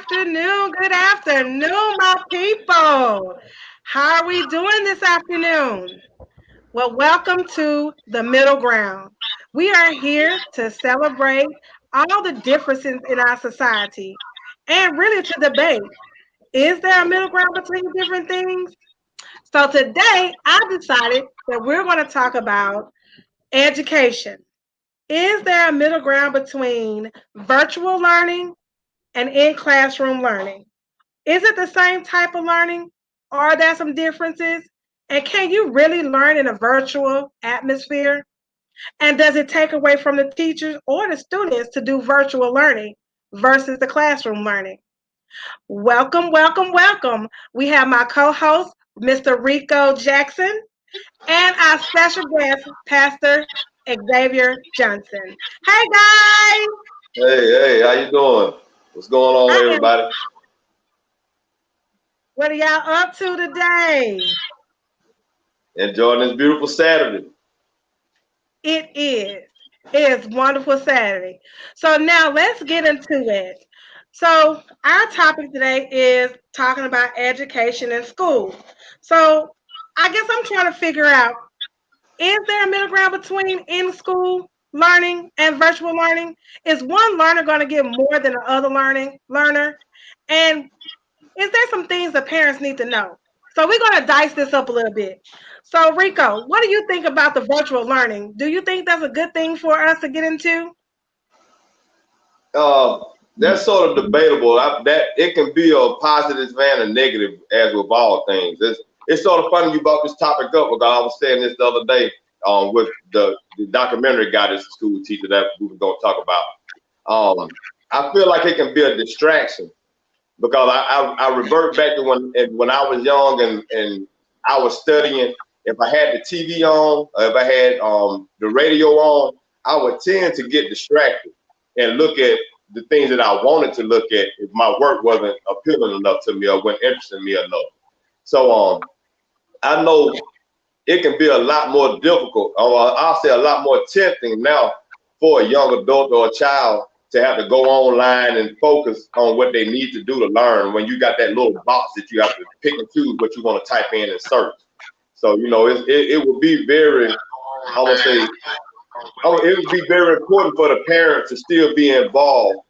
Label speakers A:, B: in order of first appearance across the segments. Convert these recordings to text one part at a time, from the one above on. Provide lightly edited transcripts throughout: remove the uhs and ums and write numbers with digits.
A: good afternoon, my people. How are we doing this afternoon? Well, welcome to the middle ground. We are here to celebrate all the differences in our society and really to debate, is there a middle ground between different things? So today I decided that we're going to talk about education. Is there a middle ground between virtual learning and in classroom learning? Is it the same type of learning? Or are there some differences? And can you really learn in a virtual atmosphere? And does it take away from the teachers or the students to do virtual learning versus the classroom learning? Welcome, welcome, welcome. We have my co host, Mr. Rico Jackson, and our special guest, Pastor Xavier Johnson. Hey, guys.
B: Hey, how you doing? What's going on,
A: I am,
B: everybody?
A: what are y'all up to today?
B: Enjoying this beautiful Saturday.
A: It is. It is wonderful Saturday. So now let's get into it. So our topic today is talking about education in school. So I guess I'm trying to figure out, is there a middle ground between in school learning and virtual learning? Is one learner going to get more than the other learner? And is there some things that parents need to know? So we're going to dice this up a little bit. So Rico, what do you think about the virtual learning? Do you think that's a good thing for us to get into?
B: Uh, that's sort of debatable. That it can be a positive and a negative, as with all things. It's sort of funny you brought this topic up because I was saying this the other day with the documentary guy that's a school teacher that we were going to talk about. I feel like it can be a distraction because I revert back to when I was young and I was studying. If I had the TV on, or if I had the radio on, I would tend to get distracted and look at the things that I wanted to look at if my work wasn't appealing enough to me or wasn't interesting me enough. So I know it can be a lot more difficult, or I'll say a lot more tempting now for a young adult or a child to have to go online and focus on what they need to do to learn when you got that little box that you have to pick and choose what you want to type in and search. So, it would be very, I would say, it would be very important for the parents to still be involved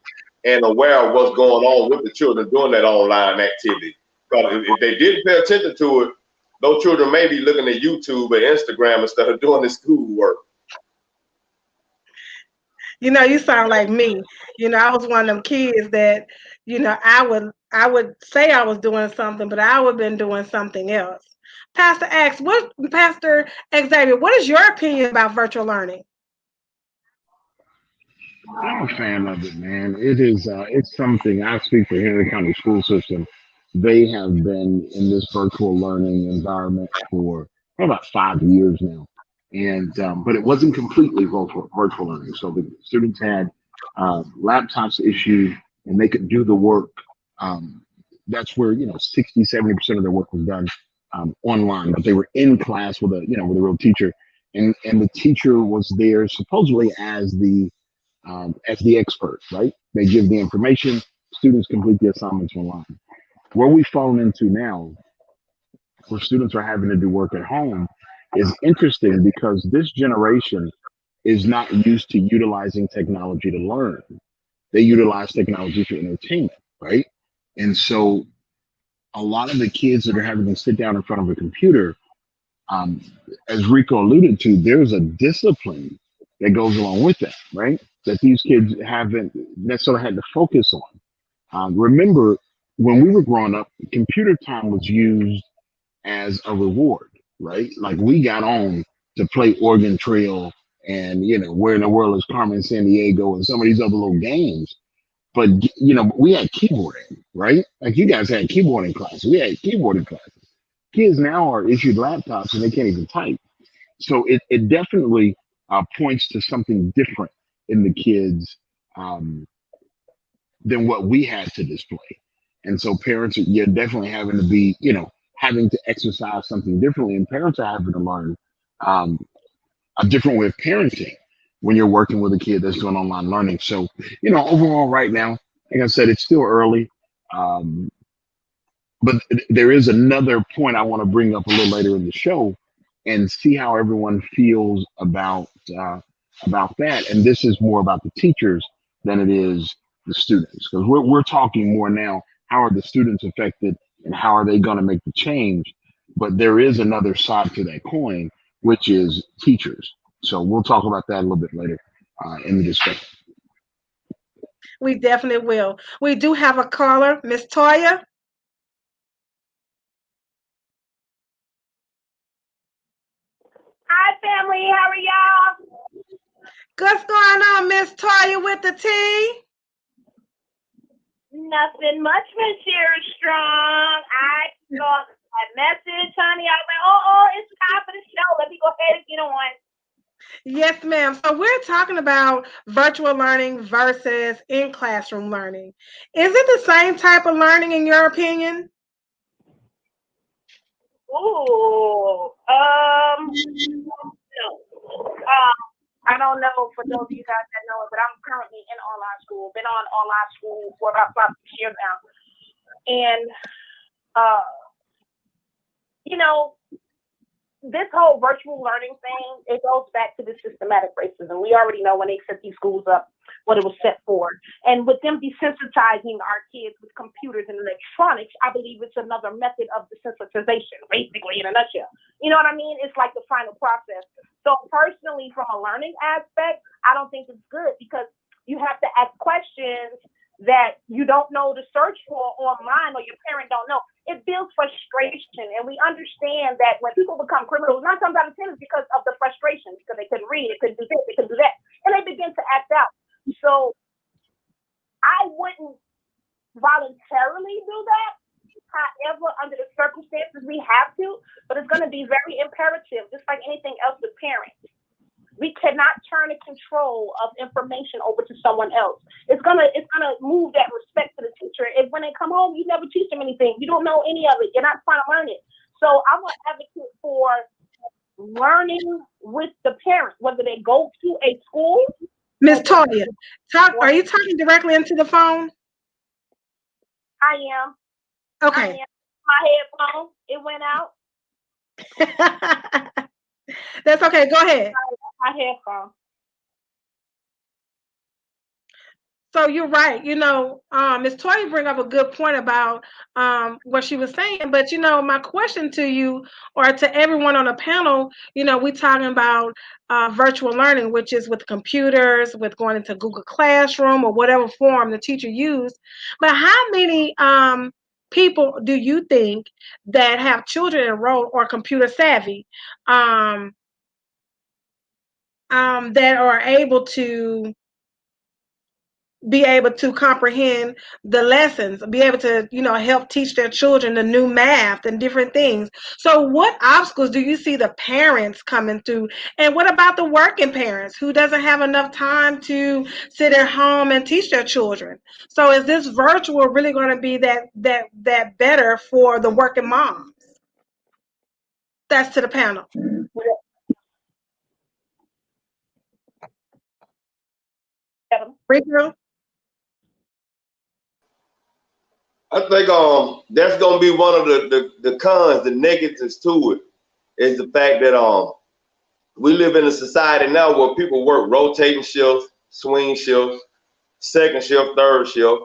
B: and aware of what's going on with the children doing that online activity. Because if they didn't pay attention to it, those children may be looking at YouTube or Instagram instead of doing the schoolwork.
A: You sound like me. I was one of them kids that, I would say I was doing something, but I would have been doing something else. Pastor Xavier, what is your opinion about virtual learning?
C: I'm a fan of it, man. It's something I speak for Henry County School System. They have been in this virtual learning environment for about 5 years now, and but it wasn't completely virtual learning. So the students had laptops issued, and they could do the work. Um, that's where 60, 70% of their work was done online, but they were in class with a real teacher, and the teacher was there supposedly as the expert, right? They give the information, students complete the assignments online. Where we've fallen into now, where students are having to do work at home, is interesting because this generation is not used to utilizing technology to learn. They utilize technology for entertainment, right? And so a lot of the kids that are having to sit down in front of a computer, um, as Rico alluded to, there's a discipline that goes along with that, right? That these kids haven't necessarily had to focus on. Remember, when we were growing up, computer time was used as a reward, right? Like we got on to play Oregon Trail and, where in the world is Carmen San Diego and some of these other little games. But, we had keyboarding, right? Like you guys had keyboarding classes. We had keyboarding classes. Kids now are issued laptops and they can't even type. So it definitely points to something different in the kids um, than what we had to display. And so parents, you're definitely having to be, having to exercise something differently. And parents are having to learn um, a different way of parenting when you're working with a kid that's doing online learning. So, overall right now, like I said, it's still early. Um, but there is another point I want to bring up a little later in the show, and see how everyone feels about that. And this is more about the teachers than it is the students, because we're talking more now. How are the students affected, and how are they going to make the change? But there is another side to that coin, which is teachers. So we'll talk about that a little bit later in the discussion.
A: We definitely will. We do have a caller, Miss Toya.
D: Hi, family. How are y'all?
A: What's going on, Miss Toya with the T?
D: Nothing much, Miss Sherry Strong. I saw that message, honey. I was like, oh, it's time for the show. Let me go ahead and get on.
A: Yes, ma'am. So we're talking about virtual learning versus in-classroom learning. Is it the same type of learning in your opinion?
D: Ooh, no. I don't know for those of you guys that know it, but I'm currently in online school. Been on online school for about 5 years now. And, this whole virtual learning thing, it goes back to the systematic racism. We already know when they set these schools up, what it was set for. And with them desensitizing our kids with computers and electronics, I believe it's another method of desensitization, basically, in a nutshell. You know what I mean? It's like the final process. So personally, from a learning aspect, I don't think it's good, because you have to ask questions that you don't know to search for online, or your parent don't know. It builds frustration, and we understand that when people become criminals, 9 times out of 10 is because of the frustration, because they couldn't read, they couldn't do this, they couldn't do that, and they begin to act out. So I wouldn't voluntarily do that. However, under the circumstances, we have to, but it's going to be very imperative, just like anything else with parents. We cannot turn the control of information over to someone else. It's gonna move that respect to the teacher. And when they come home, you never teach them anything. You don't know any of it. You're not trying to learn it. So I'm an advocate for learning with the parent, whether they go to a school.
A: Miss Toya, are you talking directly into the phone?
D: I am.
A: Okay.
D: I am. My headphone, it went out.
A: That's okay. Go ahead.
D: My headphone.
A: So you're right. Ms. Toya bring up a good point about what she was saying. But my question to you, or to everyone on the panel, we talking about virtual learning, which is with computers, with going into Google Classroom or whatever form the teacher used. But how many people do you think that have children enrolled or computer savvy that are able to comprehend the lessons, be able to, help teach their children the new math and different things? So what obstacles do you see the parents coming through? And what about the working parents who doesn't have enough time to sit at home and teach their children? So is this virtual really going to be that better for the working moms? That's to the panel. Rico?
B: I think that's gonna be one of the cons, the negatives to it, is the fact that we live in a society now where people work rotating shifts, swing shifts, second shift, third shift,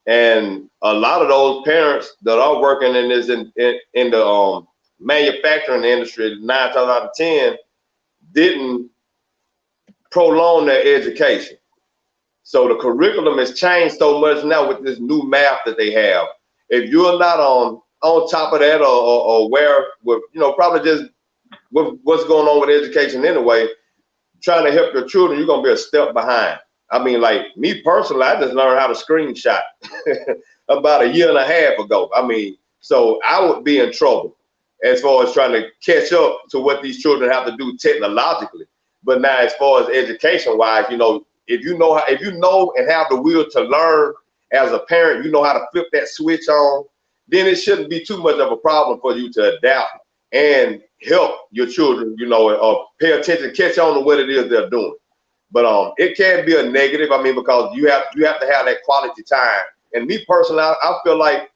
B: and a lot of those parents that are working in the manufacturing industry, 9 times out of 10, didn't prolong their education. So the curriculum has changed so much now with this new math that they have. If you're not on top of that or aware with, probably just with what's going on with education anyway, trying to help your children, you're going to be a step behind. I mean, like me personally, I just learned how to screenshot about 1.5 years ago. I mean, so I would be in trouble as far as trying to catch up to what these children have to do technologically. But now, as far as education wise, if you know and have the will to learn as a parent, you know how to flip that switch on, then it shouldn't be too much of a problem for you to adapt and help your children, or pay attention, catch on to what it is they're doing. But it can be a negative. I mean, because you have to have that quality time And me personally, I feel like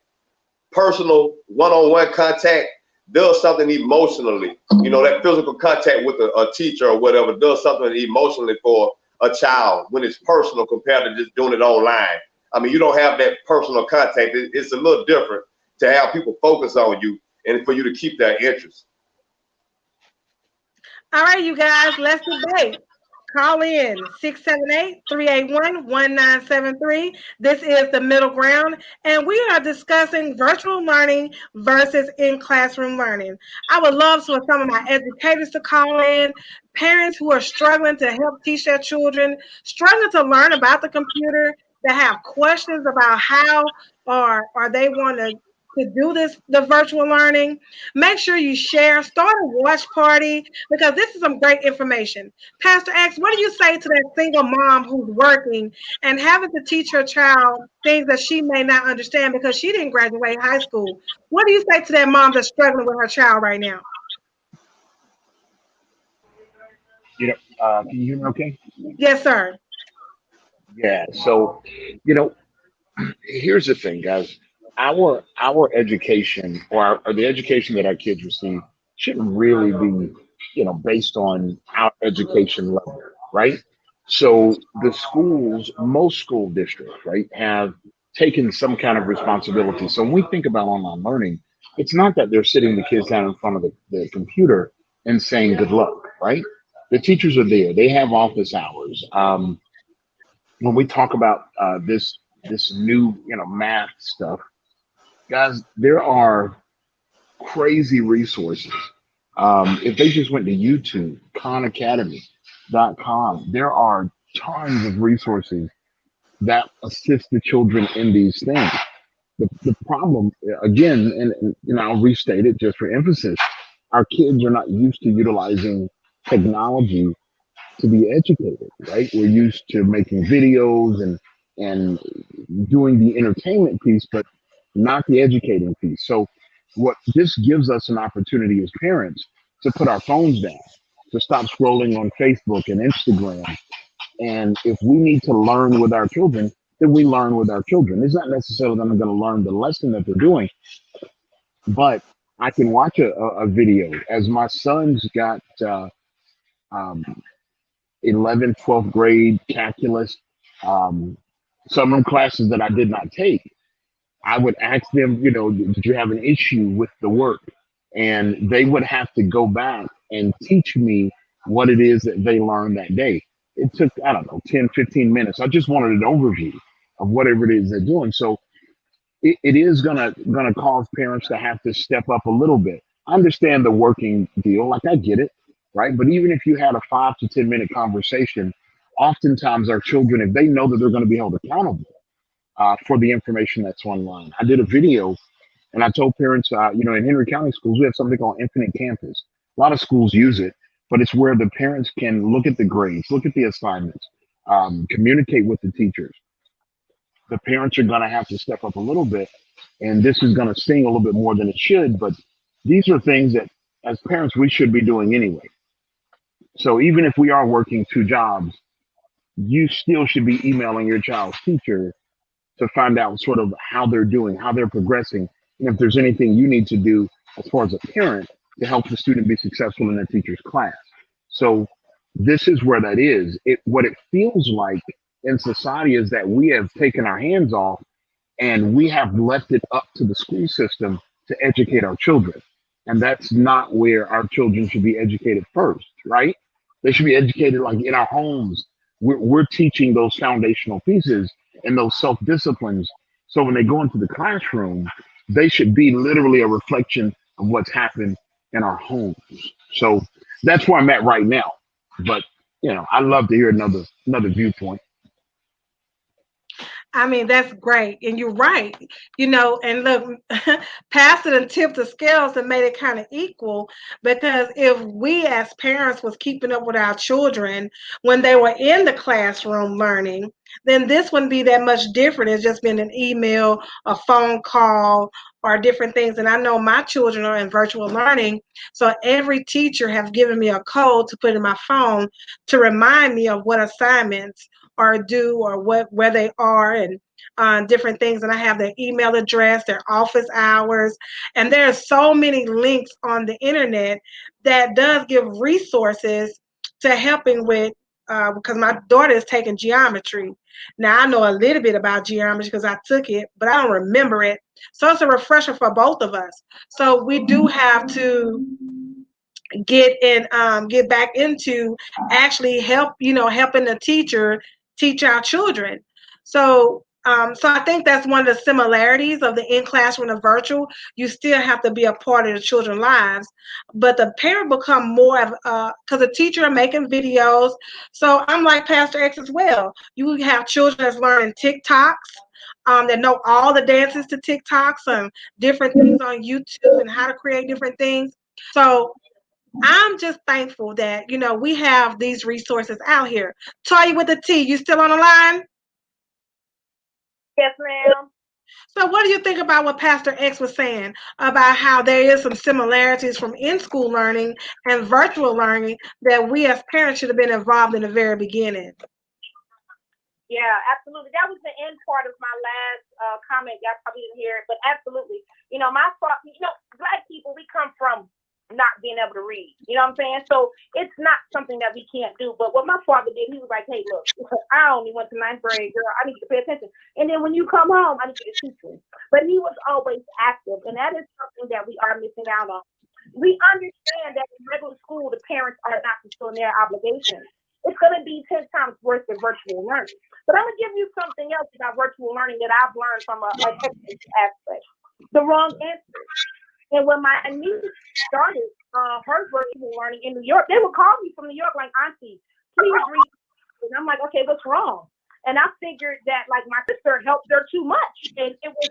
B: personal one-on-one contact does something emotionally. You know, that physical contact with a teacher or whatever does something emotionally for a child when it's personal compared to just doing it online. I mean, you don't have that personal contact. It's a little different to have people focus on you and for you to keep their interest.
A: All right, you guys, let's debate. Call in 678-381-1973. This is the middle ground, and we are discussing virtual learning versus in-classroom learning. I would love for some of my educators to call in, parents who are struggling to help teach their children, struggling to learn about the computer, that have questions about how or they want to do the virtual learning. Make sure you share, start a watch party because this is some great information. Pastor X, what do you say to that single mom who's working and having to teach her child things that she may not understand because she didn't graduate high school? What do you say to that mom that's struggling with her child right now?
C: Can you hear me okay?
A: Yes, sir.
C: Yeah. So, you know, here's the thing, guys. Our education or the education that our kids receive shouldn't really be, based on our education level, right? So the schools, most school districts, right, have taken some kind of responsibility. So when we think about online learning, it's not that they're sitting the kids down in front of the computer and saying good luck, right? The teachers are there. They have office hours. When we talk about this new math stuff, guys, there are crazy resources. If they just went to YouTube, khanacademy.com, there are tons of resources that assist the children in these things. The problem, again, and I'll restate it just for emphasis, our kids are not used to utilizing technology to be educated, right? We're used to making videos and doing the entertainment piece, but not the educating piece. So what this gives us an opportunity as parents to put our phones down, to stop scrolling on Facebook and Instagram. And if we need to learn with our children, then we learn with our children. It's not necessarily that I'm going to learn the lesson that they're doing, but I can watch a video. As my son's got um, 11th, 12th grade calculus, um, some of them classes that I did not take, I would ask them, did you have an issue with the work? And they would have to go back and teach me what it is that they learned that day. It took, I don't know, 10, 15 minutes. I just wanted an overview of whatever it is they're doing. So it is gonna cause parents to have to step up a little bit. I understand the working deal, like I get it, right? But even if you had a 5 to 10 minute conversation, oftentimes our children, if they know that they're going to be held accountable for the information that's online. I did a video and I told parents, in Henry County schools, we have something called Infinite Campus. A lot of schools use it, but it's where the parents can look at the grades, look at the assignments, communicate with the teachers. The parents are going to have to step up a little bit, and this is going to sting a little bit more than it should, but these are things that as parents we should be doing anyway. So even if we are working 2 jobs, you still should be emailing your child's teacher to find out sort of how they're doing, how they're progressing, and if there's anything you need to do as far as a parent to help the student be successful in their teacher's class. So this is where that is. What it feels like in society is that we have taken our hands off and we have left it up to the school system to educate our children. And that's not where our children should be educated first, right? They should be educated like in our homes. We're teaching those foundational pieces and those self disciplines. So when they go into the classroom, they should be literally a reflection of what's happened in our homes. So that's where I'm at right now. But I'd love to hear another viewpoint.
A: I mean, that's great. And you're right. And look, passed it and tipped the scales and made it kind of equal because if we as parents was keeping up with our children when they were in the classroom learning, then this wouldn't be that much different. It's just been an email, a phone call, or different things. And I know my children are in virtual learning. So every teacher has given me a code to put in my phone to remind me of what assignments are due or where they are. And on different things, and I have their email address, their office hours, and there's so many links on the internet that does give resources to helping with because my daughter is taking geometry. Now I know a little bit about geometry because I took it, but I don't remember it. So it's a refresher for both of us. So we do have to get back into actually helping the teacher teach our children. So I think that's one of the similarities of the in classroom and virtual. You still have to be a part of the children's lives, but the parent become more of because the teacher are making videos. So I'm like Pastor X as well. You have children that's learning TikToks. That know all the dances to TikToks and different things on YouTube and how to create different things. So I'm just thankful that we have these resources out here. Toya with the T, you still on the line?
D: Yes, ma'am.
A: So what do you think about what Pastor X was saying about how there is some similarities from in-school learning and virtual learning that we as parents should have been involved in the very beginning?
D: Yeah, absolutely. That was the end part of my last comment. Y'all probably didn't hear it, but absolutely. My thought, Black people, we come from not being able to read. You know what I'm saying? So it's not something that we can't do. But what my father did, he was like, hey, look, I only went to ninth grade, girl. I need you to pay attention. And then when you come home, I need you to teach me. But he was always active. And that is something that we are missing out on. We understand that in regular school, the parents are not fulfilling their obligations. It's going to be 10 times worse than virtual learning. But I'm going to give you something else about virtual learning that I've learned from a technical aspect. The wrong answer. And when my niece started her virtual learning in New York, they would call me from New York like, Auntie, please read. And I'm like, okay, what's wrong? And I figured that like my sister helped her too much. And it was,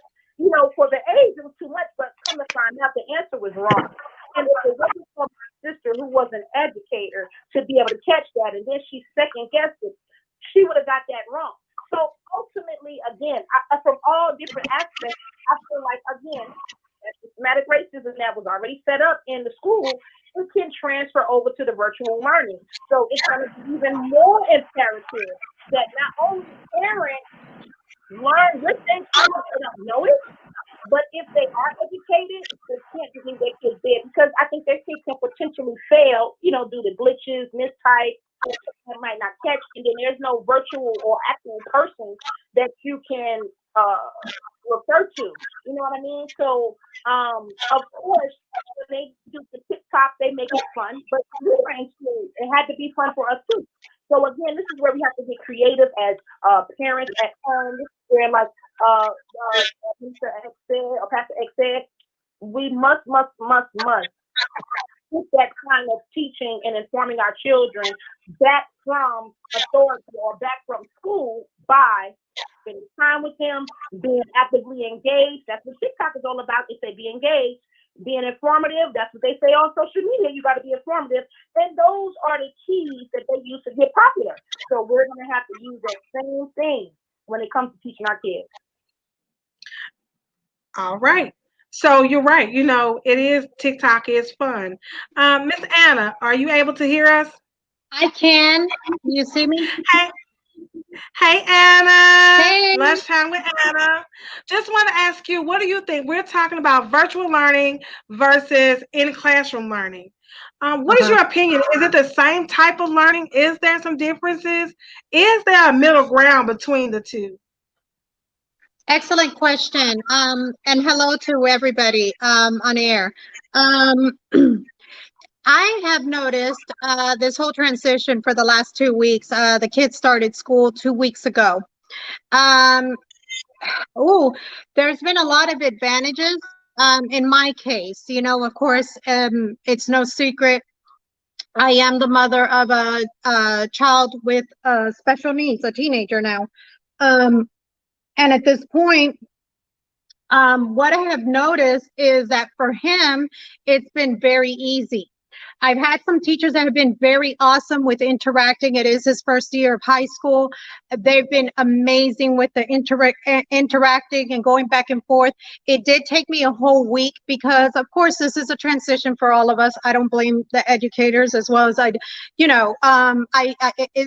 D: for the age, it was too much. But come to find out, the answer was wrong. And if it wasn't for my sister, who was an educator, to be able to catch that, and then she second guessed it, she would have got that wrong. So ultimately, again, from all different aspects, I feel like, again, systematic racism that was already set up in the school, it can transfer over to the virtual learning. So it's going to be even more imperative that not only parents learn good things so they don't know it, but if they are educated, they can't just leave their kids there, because I think their kids can potentially fail, due to glitches, mistype, that might not catch, and then there's no virtual or actual person that you can refer to. You know what I mean? So, of course, when they do the TikTok, they make it fun, but we were in school. It had to be fun for us too. So again, this is where we have to get creative as parents at home. This is where, like Mr. X said, or Pastor X said, we must get that kind of teaching and informing our children back from authority or back from school by spending time with them, being actively engaged. That's what TikTok is all about. They say be engaged, being informative. That's what they say on social media. You got to be informative. And those are the keys that they use to get popular. So we're going to have to use that same thing when it comes to teaching our kids.
A: All right. So you're right. TikTok is fun. Miss Anna, are you able to hear us?
E: I can. You see me?
A: Hey, Anna.
E: Hey.
A: Lunchtime with Anna. Just want to ask you, what do you think? We're talking about virtual learning versus in-classroom learning. What is your opinion? Is it the same type of learning? Is there some differences? Is there a middle ground between the two?
E: Excellent question. And hello to everybody on air. I have noticed this whole transition for the last 2 weeks. The kids started school 2 weeks ago. There's been a lot of advantages in my case. Of course, it's no secret. I am the mother of a child with special needs, a teenager now. And at this point, what I have noticed is that for him, it's been very easy. I've had some teachers that have been very awesome with interacting. It is his first year of high school. They've been amazing with the interacting and going back and forth. It did take me a whole week because, of course, this is a transition for all of us. I don't blame the educators as well as it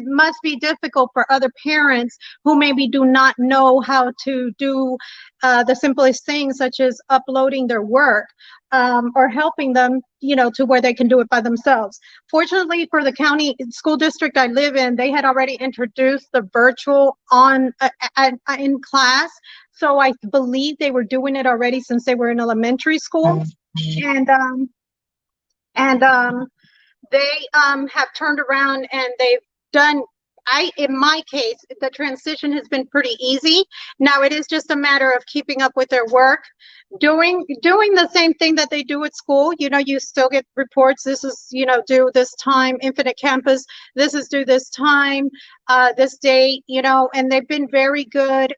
E: must be difficult for other parents who maybe do not know how to do the simplest things, such as uploading their work. Or helping them, to where they can do it by themselves. Fortunately for the county school district I live in, they had already introduced the virtual in class. So I believe they were doing it already since they were in elementary school. And they have turned around and they've done, in my case, the transition has been pretty easy. Now it is just a matter of keeping up with their work, doing the same thing that they do at school. You still get reports. This is, due this time, Infinite Campus. This is due this time, this date, and they've been very good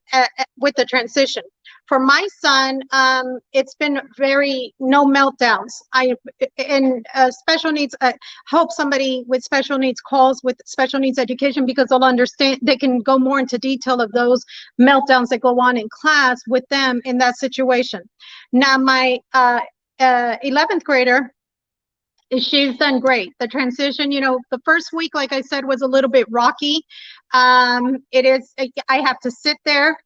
E: with the transition. For my son, it's been no meltdowns. Special needs, I hope somebody with special needs calls with special needs education, because they'll understand, they can go more into detail of those meltdowns that go on in class with them in that situation. Now, my 11th grader, she's done great. The transition, the first week, like I said, was a little bit rocky. I have to sit there.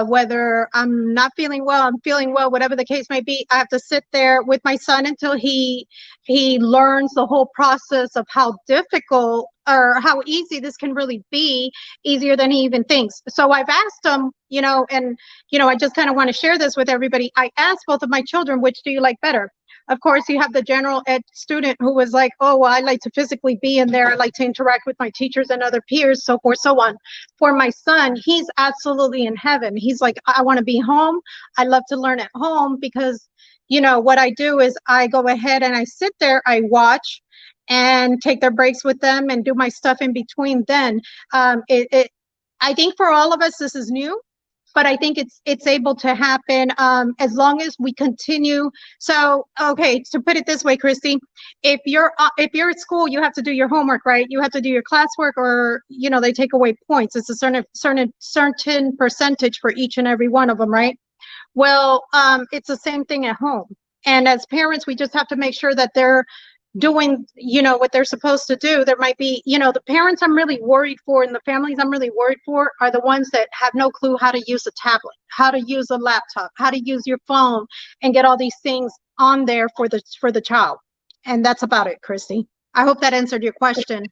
E: Whether I'm not feeling well, I'm feeling well, whatever the case may be, I have to sit there with my son until he learns the whole process of how difficult or how easy this can really be, easier than he even thinks. So I've asked him, I just kind of want to share this with everybody. I asked both of my children, which do you like better? Of course, you have the general ed student who was like, oh, well, I like to physically be in there. I like to interact with my teachers and other peers, so forth, so on. For my son, he's absolutely in heaven. He's like, I want to be home. I love to learn at home because, what I do is I go ahead and I sit there, I watch and take their breaks with them and do my stuff in between then. I think for all of us, this is new. But I think it's able to happen as long as we continue. So, okay, to put it this way, Christy, if you're at school, you have to do your homework, right? You have to do your classwork, or they take away points. It's a certain percentage for each and every one of them, right? Well, it's the same thing at home. And as parents, we just have to make sure that they're doing what they're supposed to do. There might be the parents I'm really worried for and the families I'm really worried for are the ones that have no clue how to use a tablet, how to use a laptop, how to use your phone and get all these things on there for the child. And that's about it, Christy. I hope that answered your question.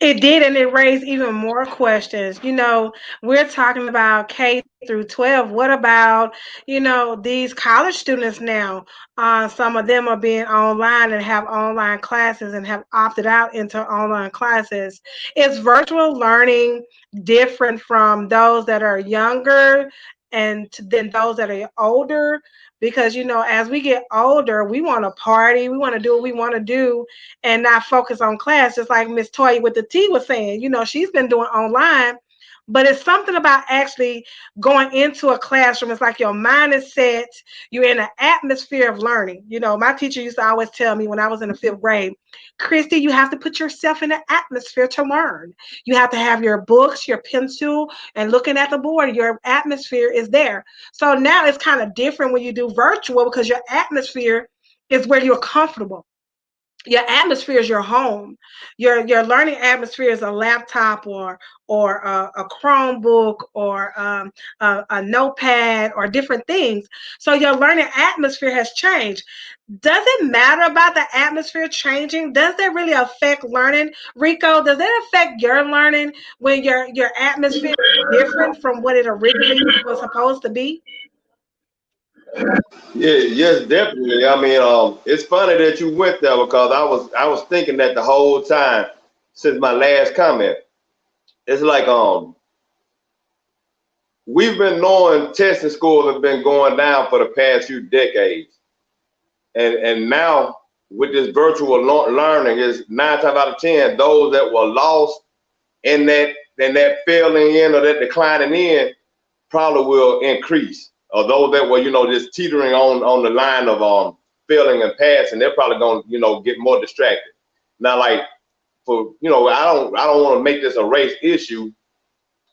A: It did, and it raised even more questions. We're talking about K through 12. What about, these college students now? Some of them are being online and have online classes and have opted out into online classes. Is virtual learning different from those that are younger and then those that are older? Because as we get older, we want to party, we want to do what we want to do and not focus on class, just like Miss Toya with the T was saying. She's been doing online, but it's something about actually going into a classroom. It's like your mind is set, you're in an atmosphere of learning. My teacher used to always tell me when I was in the 5th grade, Christy, you have to put yourself in an atmosphere to learn. You have to have your books, your pencil, and looking at the board, your atmosphere is there. So now it's kind of different when you do virtual because your atmosphere is where you're comfortable. Your atmosphere is your home. Your learning atmosphere is a laptop or a Chromebook or a notepad or different things. So your learning atmosphere has changed. Does it matter about the atmosphere changing? Does that really affect learning? Rico, does that affect your learning when your atmosphere is different from what it originally was supposed to be?
B: Yeah, yes, definitely. I mean, it's funny that you went there because I was thinking that the whole time since my last comment. It's like we've been knowing testing scores have been going down for the past few decades, and now with this virtual learning, is 9 times out of 10 those that were lost in that failing in or that declining in probably will increase. Or those that were, just teetering on the line of failing and passing, they're probably going to, you know, get more distracted. Now, like for, you know, I don't want to make this a race issue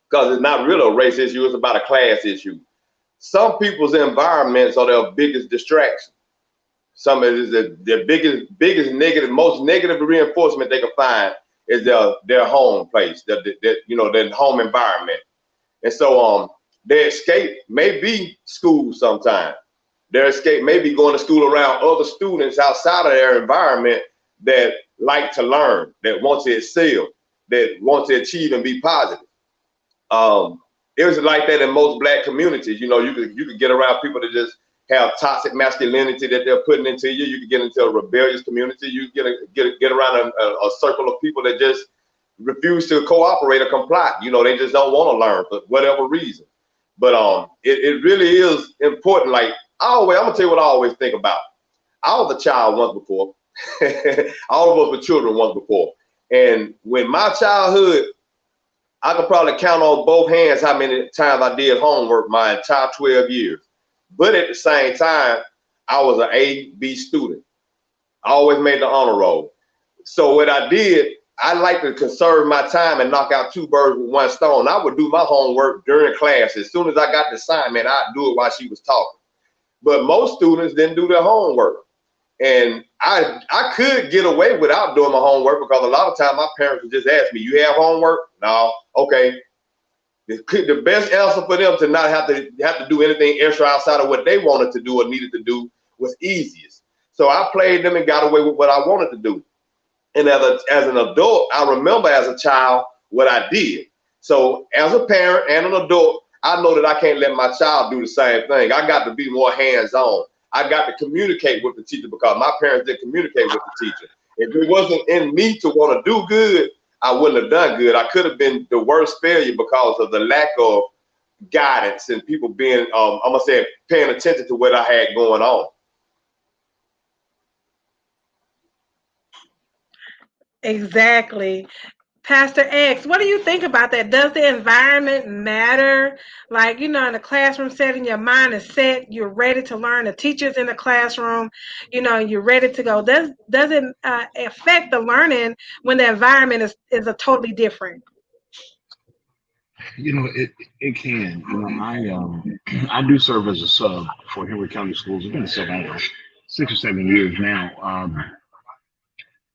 B: because it's not really a race issue. It's about a class issue. Some people's environments are their biggest distraction. Some of it is their biggest negative, most negative reinforcement they can find is their home place, their you know, their home environment. And so their escape may be school sometimes. Their escape may be going to school around other students outside of their environment that like to learn, that want to excel, that want to achieve and be positive. It was like that in most Black communities. You know, you could get around people that just have toxic masculinity that they're putting into you. You could get into a rebellious community. You get around a circle of people that just refuse to cooperate or comply. You know, they just don't want to learn for whatever reason. But it really is important. Like I'm gonna tell you what I always think about. I was a child once before. All of us were children once before. And when my childhood, I could probably count on both hands how many times I did homework my entire 12 years. But at the same time, I was an A, B student. I always made the honor roll. So what I did, I like to conserve my time and knock out two birds with one stone. I would do my homework during class. As soon as I got the assignment, I'd do it while she was talking. But most students didn't do their homework. And I could get away without doing my homework because a lot of times my parents would just ask me, you have homework? No, okay. The best answer for them to not have to do anything extra outside of what they wanted to do or needed to do was easiest. So I played them and got away with what I wanted to do. And as an adult, I remember as a child what I did. So as a parent and an adult, I know that I can't let my child do the same thing. I got to be more hands-on. I got to communicate with the teacher because my parents didn't communicate with the teacher. If it wasn't in me to want to do good, I wouldn't have done good. I could have been the worst failure because of the lack of guidance and people being, I'm gonna say, paying attention to what I had going on.
A: Exactly. Pastor X, what do you think about that? Does the environment matter? Like, you know, in a classroom setting, your mind is set, you're ready to learn. The teacher's in the classroom, you know, you're ready to go. Does it affect the learning when the environment is a totally different?
C: You know, it can. You know, I do serve as a sub for Henry County Schools. I've been a sub for 6 or 7 years now.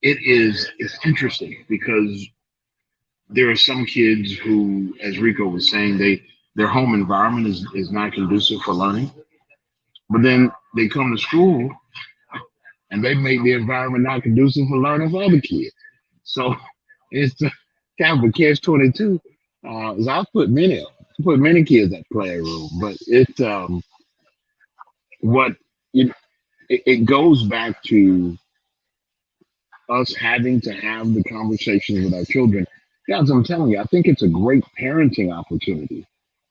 C: It's interesting because there are some kids who, as Rico was saying, their home environment is not conducive for learning. But then they come to school and they make the environment not conducive for learning for other kids. So it's kind of a catch-22. As I put many kids at playroom, but it goes back to us having to have the conversations with our children. Guys, I'm telling you, I think it's a great parenting opportunity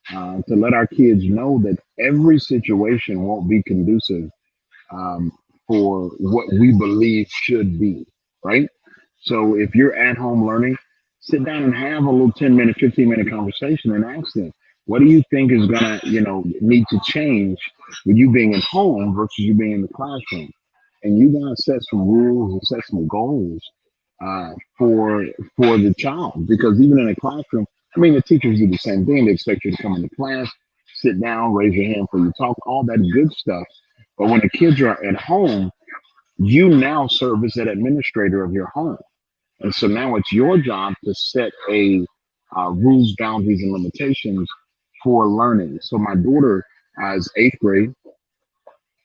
C: to let our kids know that every situation won't be conducive for what we believe should be, right? So if you're at home learning, sit down and have a little 10-minute, 15-minute conversation and ask them, what do you think is gonna, need to change with you being at home versus you being in the classroom? And you gotta set some rules and set some goals for the child, because even in a classroom, I mean, the teachers do the same thing. They expect you to come into class, sit down, raise your hand for you talk, all that good stuff. But when the kids are at home, you now serve as that administrator of your home. And so now it's your job to set rules, boundaries, and limitations for learning. So my daughter is 8th grade,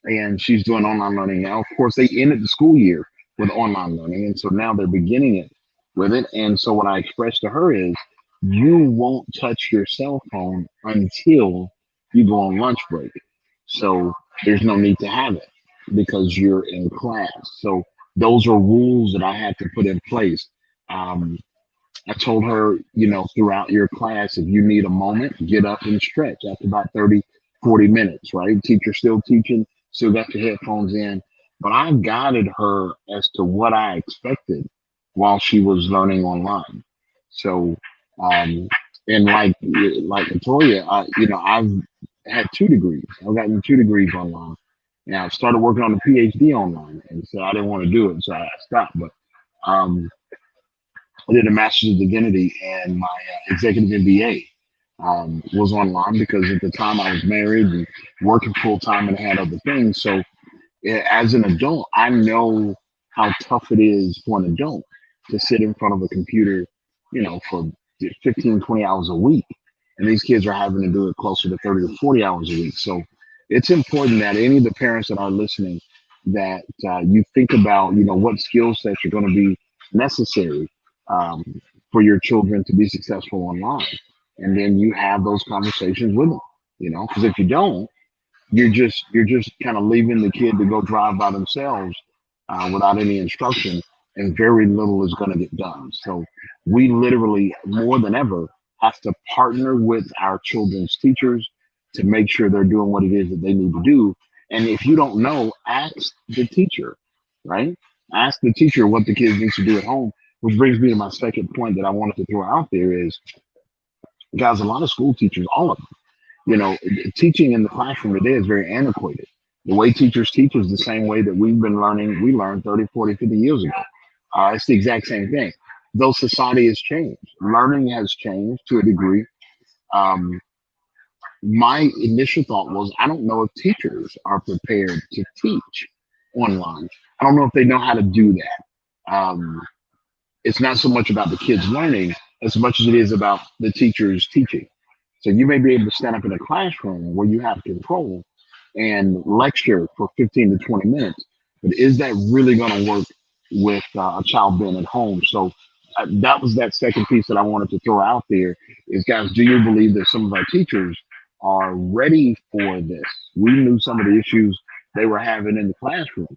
C: and she's doing online learning now. Of course, they ended the school year with online learning, and so now they're beginning it with it. And so what I expressed to her is, you won't touch your cell phone until you go on lunch break. So there's no need to have it because you're in class. So those are rules that I had to put in place. I told her, throughout your class, if you need a moment, get up and stretch after about 30, 40 minutes, right? Teacher still teaching, still got your headphones in. But I guided her as to what I expected while she was learning online. So, and like Latoya, I've had 2 degrees. I've gotten 2 degrees online. Now I started working on the PhD online, and so I didn't want to do it, so I stopped. But um, I did a Master's of Divinity, and my executive MBA was online because at the time I was married and working full time and had other things. So as an adult, I know how tough it is for an adult to sit in front of a computer, for 15, 20 hours a week. And these kids are having to do it closer to 30 or 40 hours a week. So it's important that any of the parents that are listening, that you think about, what skill sets are going to be necessary for your children to be successful online. And then you have those conversations with them, because if you don't, you're just kind of leaving the kid to go drive by themselves without any instruction, and very little is going to get done. So we literally, more than ever, have to partner with our children's teachers to make sure they're doing what it is that they need to do. And if you don't know, ask the teacher, right? Ask the teacher what the kids need to do at home. Which brings me to my second point that I wanted to throw out there is, guys, a lot of school teachers, all of them, teaching in the classroom today is very antiquated. The way teachers teach is the same way that we learned 30, 40, 50 years ago. It's the exact same thing. Though society has changed, learning has changed to a degree. Um, my initial thought was, I don't know if teachers are prepared to teach online. I don't know if they know how to do that. It's not so much about the kids learning as much as it is about the teachers teaching. So you may be able to stand up in a classroom where you have control and lecture for 15 to 20 minutes, but is that really going to work with a child being at home? So that was that second piece that I wanted to throw out there is, guys, do you believe that some of our teachers are ready for this? We knew some of the issues they were having in the classroom.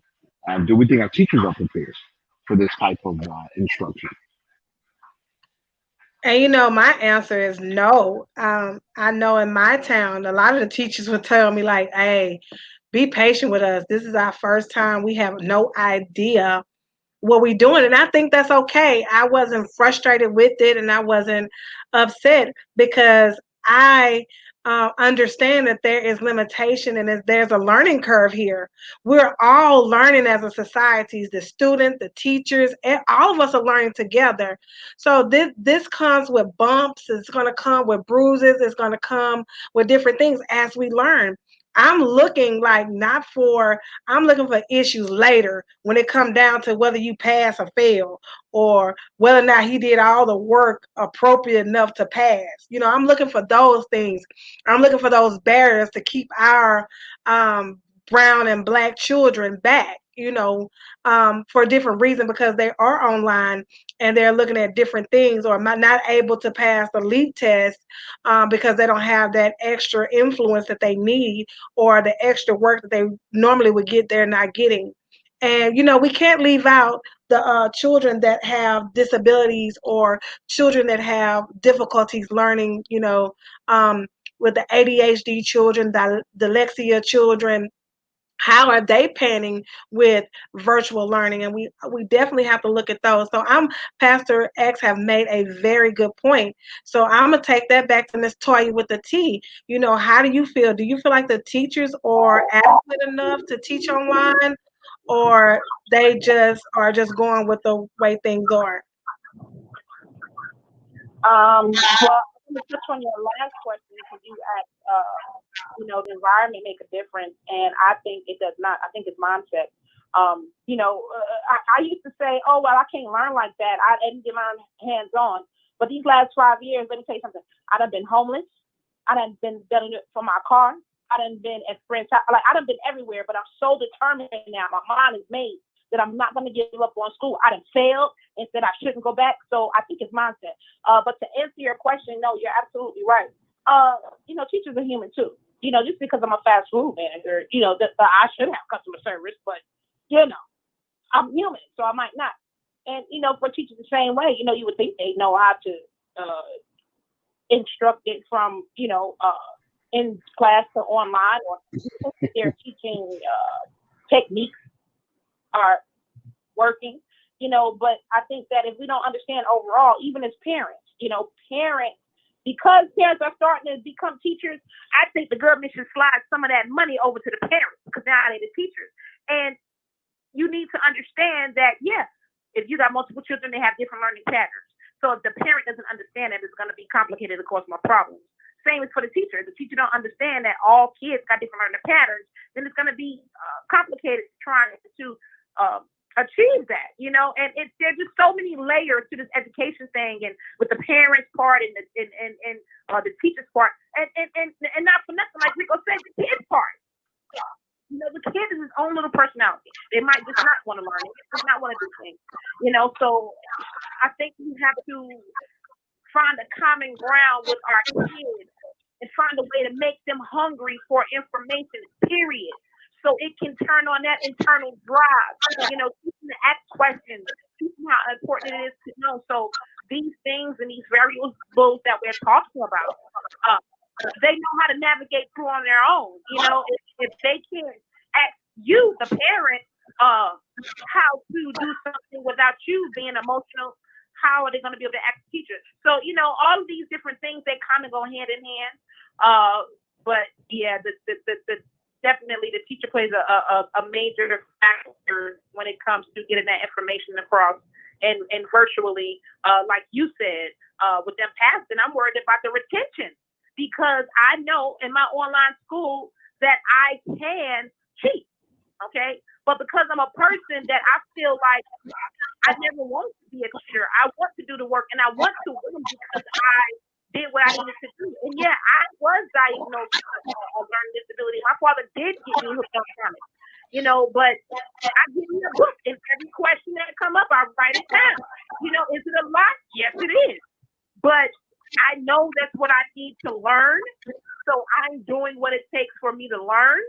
C: Do we think our teachers are prepared for this type of instruction?
A: And my answer is no. I know in my town, a lot of the teachers would tell me like, "Hey, be patient with us. This is our first time. We have no idea what we're doing." And I think that's okay. I wasn't frustrated with it, and I wasn't upset because I understand that there is limitation and that there's a learning curve here. We're all learning as a society, the students, the teachers, and all of us are learning together. So this comes with bumps. It's going to come with bruises. It's going to come with different things as we learn. I'm looking like not for I'm looking for issues later when it come down to whether you pass or fail, or whether or not he did all the work appropriate enough to pass. I'm looking for those things. I'm looking for those barriers to keep our brown and black children back, for a different reason, because they are online and they're looking at different things, or not able to pass the LEAP test because they don't have that extra influence that they need, or the extra work that they normally would get, they're not getting. And we can't leave out the children that have disabilities, or children that have difficulties learning. Um, with the ADHD children, the dyslexia children, how are they panning with virtual learning? And we definitely have to look at those. So Pastor X have made a very good point. So I'm gonna take that back to Miss Toya with the T. How do you feel? Do you feel like the teachers are adequate enough to teach online, or they just are just going with the way things are?
D: Well, I'm gonna touch on your last question because you asked, the environment make a difference, and I think it does not. I think it's mindset. I used to say, oh well, I can't learn like that. I didn't get learn hands on. But these last 5 years, let me tell you something. I done been homeless. I done been done it for my car. I done been at friends. I done been everywhere. But I'm so determined now. My mind is made that I'm not going to give up on school. I done failed and said I shouldn't go back. So I think it's mindset. But to answer your question, no, you're absolutely right. Teachers are human too. Just because I'm a fast food manager, that I should have customer service, but I'm human, so I might not. And for teachers the same way, you would think they know how to instruct it from in class to online, or their teaching techniques are working. But I think that if we don't understand overall, even as parents, parents because parents are starting to become teachers, I think the government should slide some of that money over to the parents because now they're the teachers. And you need to understand that, yeah, if you got multiple children, they have different learning patterns. So if the parent doesn't understand that, it's going to be complicated and cause more problems. Same as for the teacher. If the teacher don't understand that all kids got different learning patterns, then it's going to be complicated trying to achieve that, you know. And there's just so many layers to this education thing, and with the parents part and the teachers part, and not for nothing, like Rico said, the kids part. You know, the kid is his own little personality. They might just not want to learn it, just not want to do things, you know. So I think we have to find a common ground with our kids and find a way to make them hungry for information, period. So it can turn on that internal drive, you know, teaching to ask questions, teaching how important it is to know. So these things and these variables that we're talking about, they know how to navigate through on their own. You know, if they can't ask you, the parent, how to do something without you being emotional, how are they going to be able to ask the teacher? So, you know, all of these different things, they kind of go hand in hand. But yeah, definitely the teacher plays a major factor when it comes to getting that information across. And virtually, like you said, with them passing, I'm worried about the retention, because I know in my online school that I can cheat, okay? But because I'm a person that I feel like I never want to be a teacher, I want to do the work, and I want to win because I did what I needed to do. And yeah, I was diagnosed with a learning disability. My father did get me hooked on comics, you know, but I give me a book, and every question that come up, I write it down. You know, is it a lot? Yes, it is. But I know that's what I need to learn. So I'm doing what it takes for me to learn.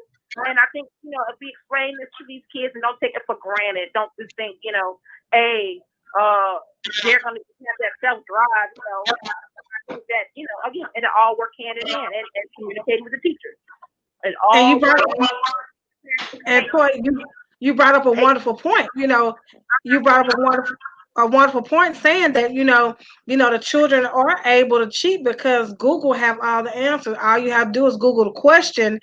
D: And I think, you know, if we explain this to these kids and don't take it for granted, don't just think, you know, hey, they're going to have that self-drive, you know. I think that, you know, again, it all work hand in hand, and communicating with the teachers. It all.
A: And you brought up a wonderful point. You know, you brought up a wonderful point, saying that the children are able to cheat because Google have all the answers. All you have to do is Google the question,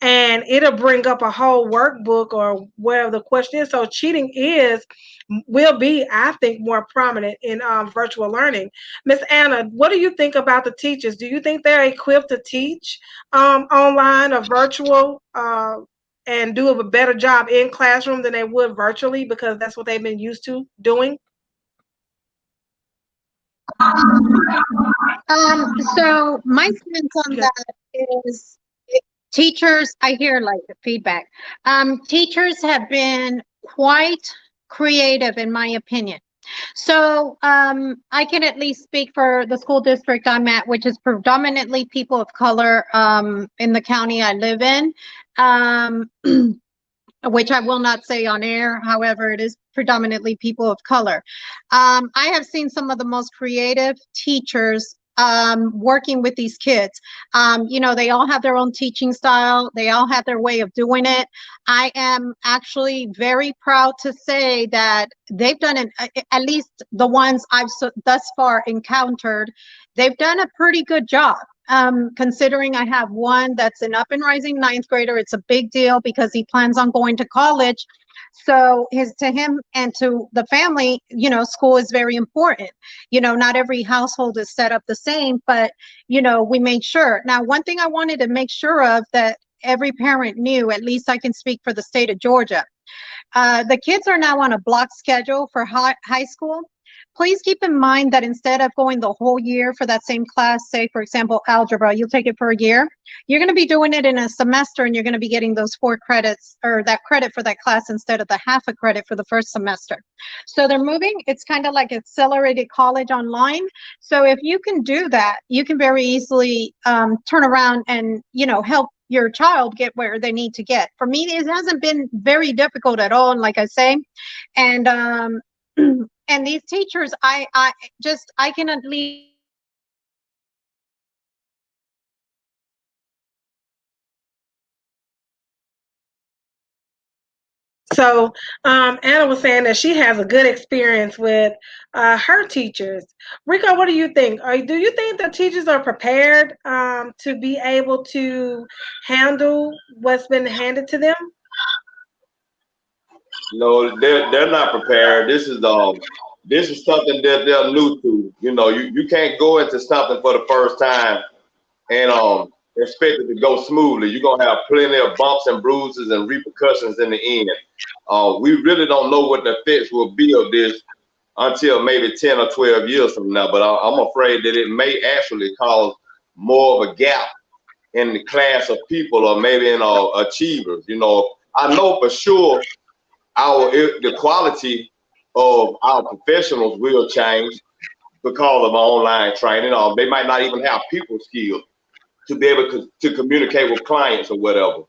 A: and it'll bring up a whole workbook or whatever the question is. So cheating will be, I think, more prominent in virtual learning. Miss Anna, what do you think about the teachers? Do you think they're equipped to teach online or virtual? And do a better job in classroom than they would virtually, because that's what they've been used to doing?
E: So my stance on that is teachers, I hear like the feedback. Teachers have been quite creative, in my opinion. So I can at least speak for the school district I'm at, which is predominantly people of color in the county I live in, which I will not say on air. However, it is predominantly people of color. I have seen some of the most creative teachers working with these kids. They all have their own teaching style. They all have their way of doing it. I am actually very proud to say that they've done it, at least the ones I've thus far encountered, they've done a pretty good job. Considering I have one that's an up and rising ninth grader, it's a big deal because he plans on going to college. So to him and to the family, school is very important. Not every household is set up the same, but, we made sure. Now, one thing I wanted to make sure of that every parent knew, at least I can speak for the state of Georgia. The kids are now on a block schedule for high school. Please keep in mind that instead of going the whole year for that same class, say, for example, algebra, you'll take it for a year. You're going to be doing it in a semester, and you're going to be getting those 4 credits or that credit for that class instead of the half a credit for the first semester. So they're moving. It's kind of like accelerated college online. So if you can do that, you can very easily turn around and, help your child get where they need to get. For me, it hasn't been very difficult at all. And like I say, and and these teachers, I can at least
A: So Anna was saying that she has a good experience with her teachers. Rico, what do you think? Do you think the teachers are prepared to be able to handle what's been handed to them?
B: No, they're not prepared. This is something that they're new to. You know, you can't go into something for the first time and expect it to go smoothly. You're gonna have plenty of bumps and bruises and repercussions in the end. We really don't know what the effects will be of this until maybe 10 or 12 years from now. But I'm afraid that it may actually cause more of a gap in the class of people, or maybe in achievers. You know, I know for sure the quality of our professionals will change because of online training. They might not even have people skills to be able to communicate with clients or whatever.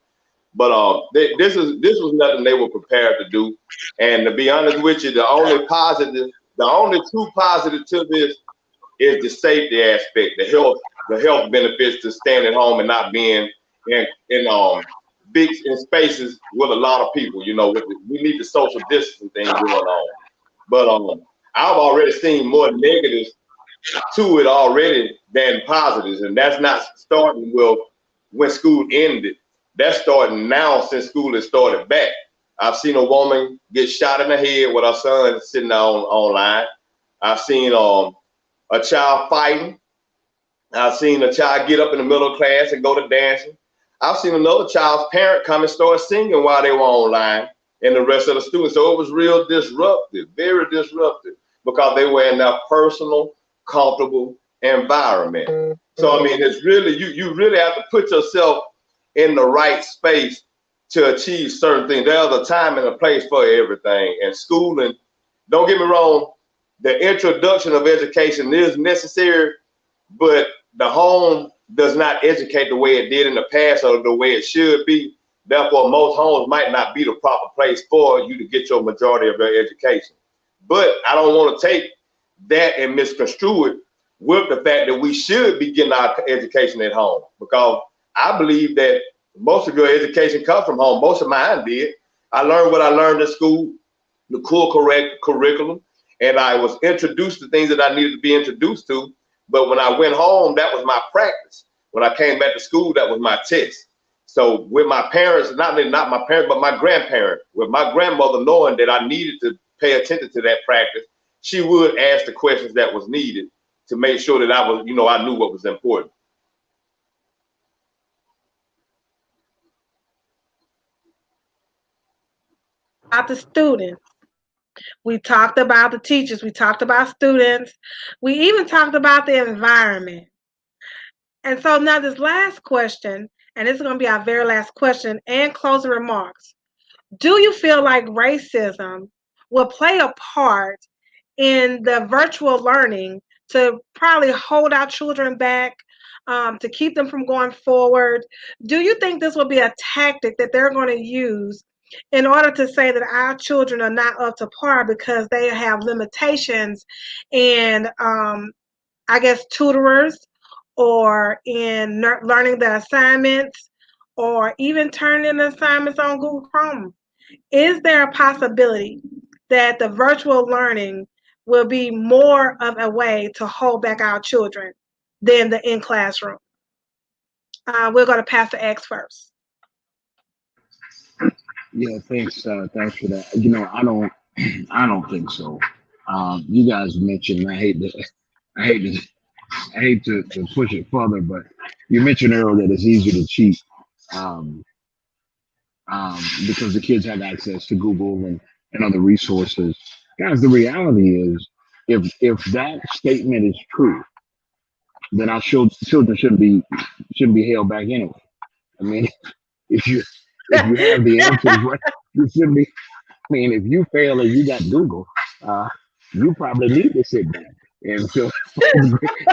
B: But this was nothing they were prepared to do. And to be honest with you, the only true positive to this is the safety aspect, the health benefits to staying at home and not being in big in spaces with a lot of people. You know, we need the social distancing thing going on. But I've already seen more negatives to it already than positives, and that's not starting with when school ended. That's starting now since school has started back. I've seen a woman get shot in the head with her son sitting online. I've seen a child fighting. I've seen a child get up in the middle of class and go to dancing. I've seen another child's parent come and start singing while they were online, and the rest of the students. So it was real disruptive, very disruptive, because they were in their personal, comfortable environment. So I mean, it's really you really have to put yourself in the right space to achieve certain things. There's a time and a place for everything. And schooling, don't get me wrong, the introduction of education is necessary, but the home does not educate the way it did in the past or the way it should be. Therefore, most homes might not be the proper place for you to get your majority of your education. But I don't want to take that and misconstrue it with the fact that we should be getting our education at home, because I believe that most of your education comes from home. Most of mine did. I learned what I learned in school, the core correct curriculum, and I was introduced to things that I needed to be introduced to. But when I went home, that was my practice. When I came back to school, that was my test. So with my parents, not my parents, but my grandparents, with my grandmother knowing that I needed to pay attention to that practice, she would ask the questions that was needed to make sure that I knew what was important.
A: About the students. We talked about the teachers. We talked about students. We even talked about the environment. And so now this last question, and this is going to be our very last question and closing remarks. Do you feel like racism will play a part in the virtual learning to probably hold our children back, to keep them from going forward? Do you think this will be a tactic that they're going to use in order to say that our children are not up to par because they have limitations and I guess tutorers, or in learning the assignments, or even turning the assignments on Google Chrome? Is there a possibility that the virtual learning will be more of a way to hold back our children than the in-classroom? We're going to Pastor X first.
C: Yeah, thanks. Thanks for that. You know, I don't think so. You guys mentioned, I hate to push it further, but you mentioned earlier that it's easy to cheat, um, because the kids have access to Google and other resources. Guys, the reality is, if that statement is true, then our children shouldn't be held back anyway. I mean, if you have the answers right, you shouldn't be. I mean, if you fail and you got Google, you probably need to sit down. And so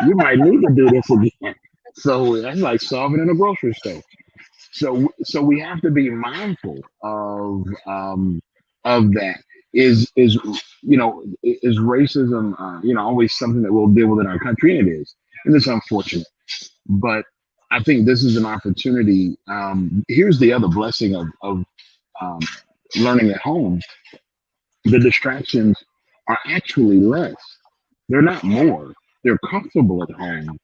C: you might need to do this again. So that's like solving in a grocery store. So we have to be mindful of that. Is is racism always something that we'll deal with in our country, and it is, and it's unfortunate. But I think this is an opportunity. Here's the other blessing of learning at home, the distractions are actually less. They're not more. They're comfortable at home,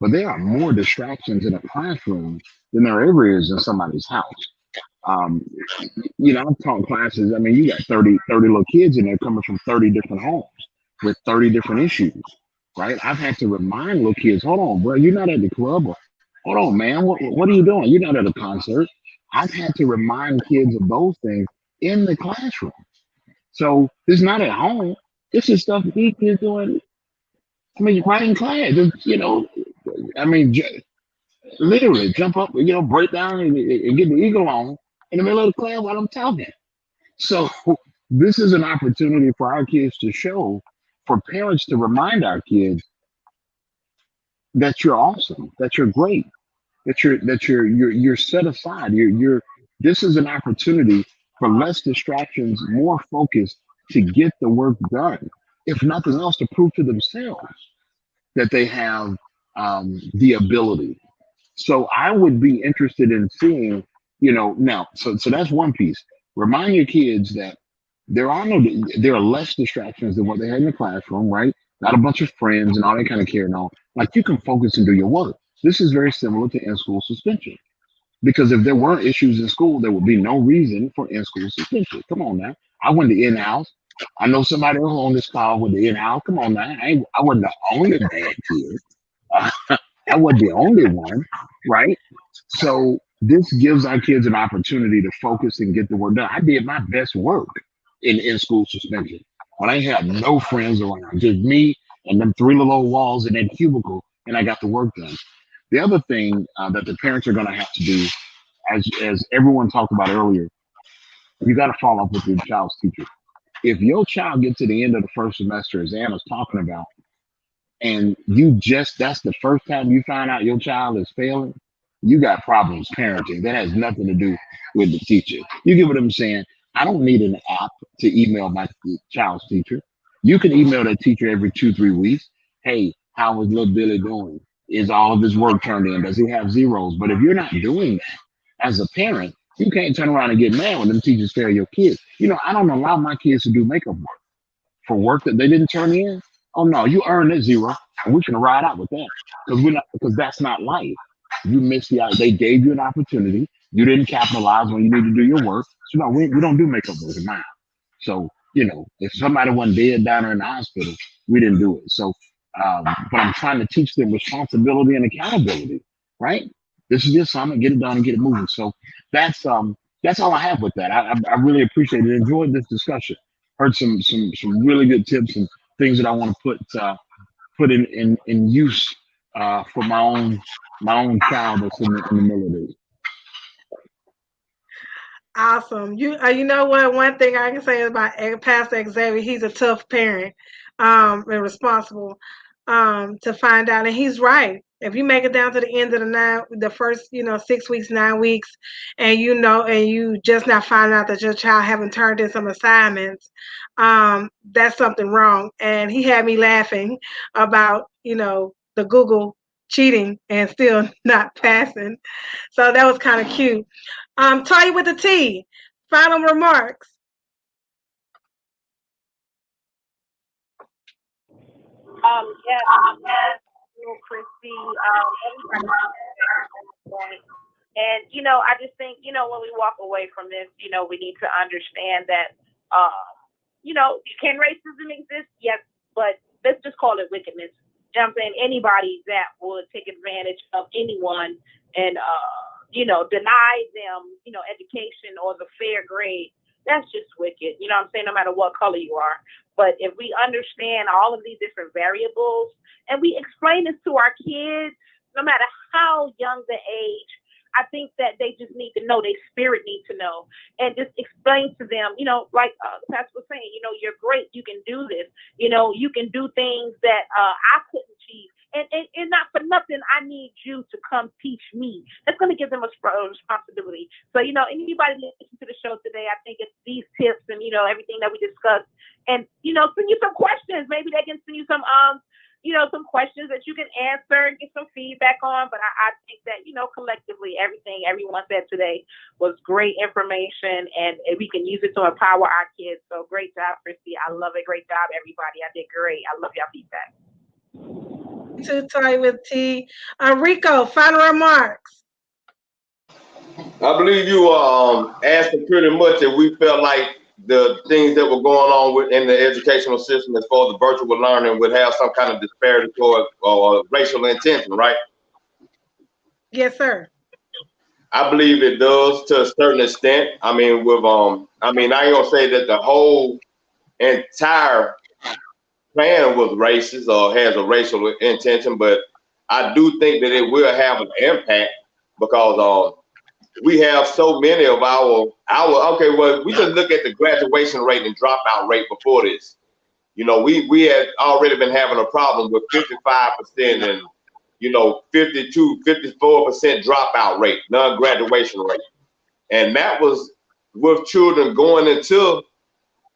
C: but there are more distractions in a classroom than there ever is in somebody's house. Um, I've taught classes. I mean, you got 30 little kids in there coming from 30 different homes with 30 different issues, right? I've had to remind little kids, hold on, bro, you're not at the club. Or, hold on, man, what are you doing? You're not at a concert. I've had to remind kids of those things in the classroom. So it's not at home. This is stuff that these kids doing. I mean, right in class, I mean, literally jump up, break down and get the eagle on in the middle of the class while I'm talking. So this is an opportunity for our kids to show, for parents to remind our kids that you're awesome, that you're great, that you're set aside. This is an opportunity for less distractions, more focus to get the work done. If nothing else, to prove to themselves that they have the ability. So I would be interested in seeing, now. So that's one piece. Remind your kids that there are less distractions than what they had in the classroom, right? Not a bunch of friends and all that kind of carrying on. Like you can focus and do your work. This is very similar to in-school suspension. Because if there weren't issues in school, there would be no reason for in-school suspension. Come on now. I went to in-house. I know somebody else on this call with the in-house. Come on now. I wasn't the only bad kid. I wasn't the only one, right? So this gives our kids an opportunity to focus and get the work done. I did my best work in school suspension when I had no friends around, just me and them three little old walls in that cubicle, and I got the work done. The other thing that the parents are going to have to do, as everyone talked about earlier, you got to follow up with your child's teacher. If your child gets to the end of the first semester, as Anna's talking about, and that's the first time you find out your child is failing, you got problems parenting. That has nothing to do with the teacher. You get what I'm saying? I don't need an app to email my child's teacher. You can email that teacher every 2-3 weeks. Hey, how is little Billy doing? Is all of his work turned in? Does he have zeros? But if you're not doing that as a parent, you can't turn around and get mad when them teachers fail your kids. I don't allow my kids to do makeup work for work that they didn't turn in. Oh no, you earned that zero, and we're gonna ride out with that because that's not life. You missed they gave you an opportunity. You didn't capitalize when you need to do your work. So no, we don't do makeup work in mine. So if somebody went dead down there in the hospital, we didn't do it. So, but I'm trying to teach them responsibility and accountability. Right? This is the assignment. Get it done and get it moving. So that's all I have with that. I really appreciate it. Enjoyed this discussion. Heard some really good tips and things that I want to put in use for my own child that's in the military.
A: Awesome. You know what? One thing I can say about Pastor Xavier, he's a tough parent, and responsible, to find out. And he's right. If you make it down to the end of the first, 6 weeks, 9 weeks, and you just now find out that your child haven't turned in some assignments, that's something wrong. And he had me laughing about, the Google cheating and still not passing. So that was kind of cute. Toya with the T, final remarks.
D: Christy, and I just think when we walk away from this, we need to understand that can racism exist? Yes, but let's just call it wickedness. I'm saying anybody that would take advantage of anyone and deny them education or the fair grade, that's just wicked. I'm saying, no matter what color you are. But if we understand all of these different variables and we explain this to our kids, no matter how young the age, I think that they just need to know, their spirit needs to know, and just explain to them, like the pastor was saying, you're great, you can do this, you can do things that I couldn't achieve. And not for nothing, I need you to come teach me. That's going to give them a responsibility. So, anybody listening to the show today, I think it's these tips and, everything that we discussed. And, send you some questions. Maybe they can send you some some questions that you can answer and get some feedback on. But I think that, collectively, everything everyone said today was great information, and we can use it to empower our kids. So great job, Christy. I love it. Great job, everybody. I did great. I love y'all feedback.
A: To Toy with T. Rico, final remarks.
B: I believe you asking pretty much if we felt like the things that were going on in the educational system as far as the virtual learning would have some kind of disparity toward racial intention, right?
A: Yes, sir.
B: I believe it does to a certain extent. I mean, I ain't gonna say that the whole entire plan was racist or has a racial intention, but I do think that it will have an impact because we have so many of okay, well, we just look at the graduation rate and dropout rate before this. We had already been having a problem with 55% and 52, 54% dropout rate, non-graduation rate. And that was with children going into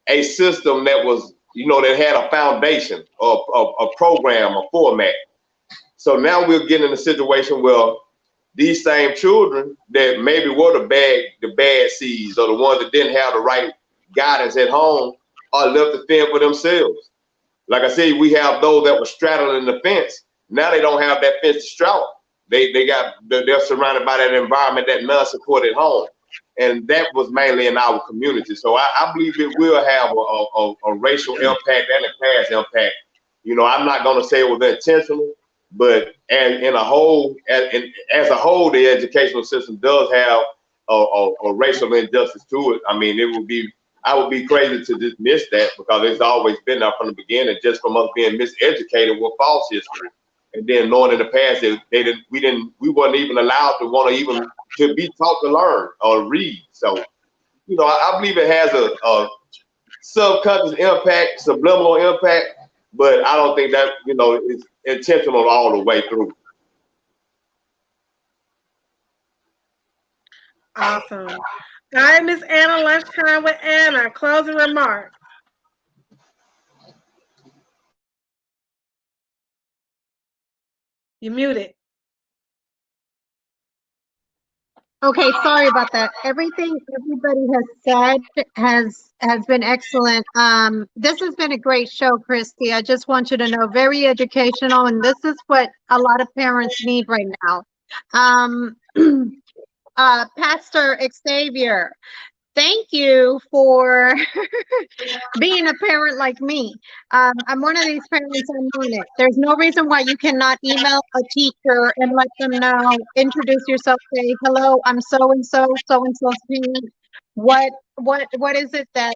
B: a system that was, that had a foundation, a program, a format. So now we're getting in a situation where these same children that maybe were the bad seeds or the ones that didn't have the right guidance at home are left to fend for themselves. Like I said, we have those that were straddling the fence. Now they don't have that fence to straddle. They're surrounded by that environment, that non-supported home. And that was mainly in our community. So I believe it will have a racial impact and a class impact. I'm not going to say it was intentional, but as a whole, the educational system does have a racial injustice to it. I mean, I would be crazy to dismiss that because it's always been there from the beginning, just from us being miseducated with false history, and then knowing in the past that we weren't even allowed to be taught to learn or read. So, I believe it has a subconscious impact, subliminal impact, but I don't think that is intentional all the way through.
A: Awesome. All right, Miss Anna, lunchtime with Anna. Closing remarks. You muted.
E: Okay, sorry about that. Everything everybody has said has been excellent. This has been a great show, Christy. I just want you to know, very educational, and this is what a lot of parents need right now. Pastor Xavier, thank you for being a parent like me. I'm one of these parents on it. There's no reason why you cannot email a teacher and let them know, introduce yourself, say, hello, I'm so-and-so, so-and-so's parent. What is it that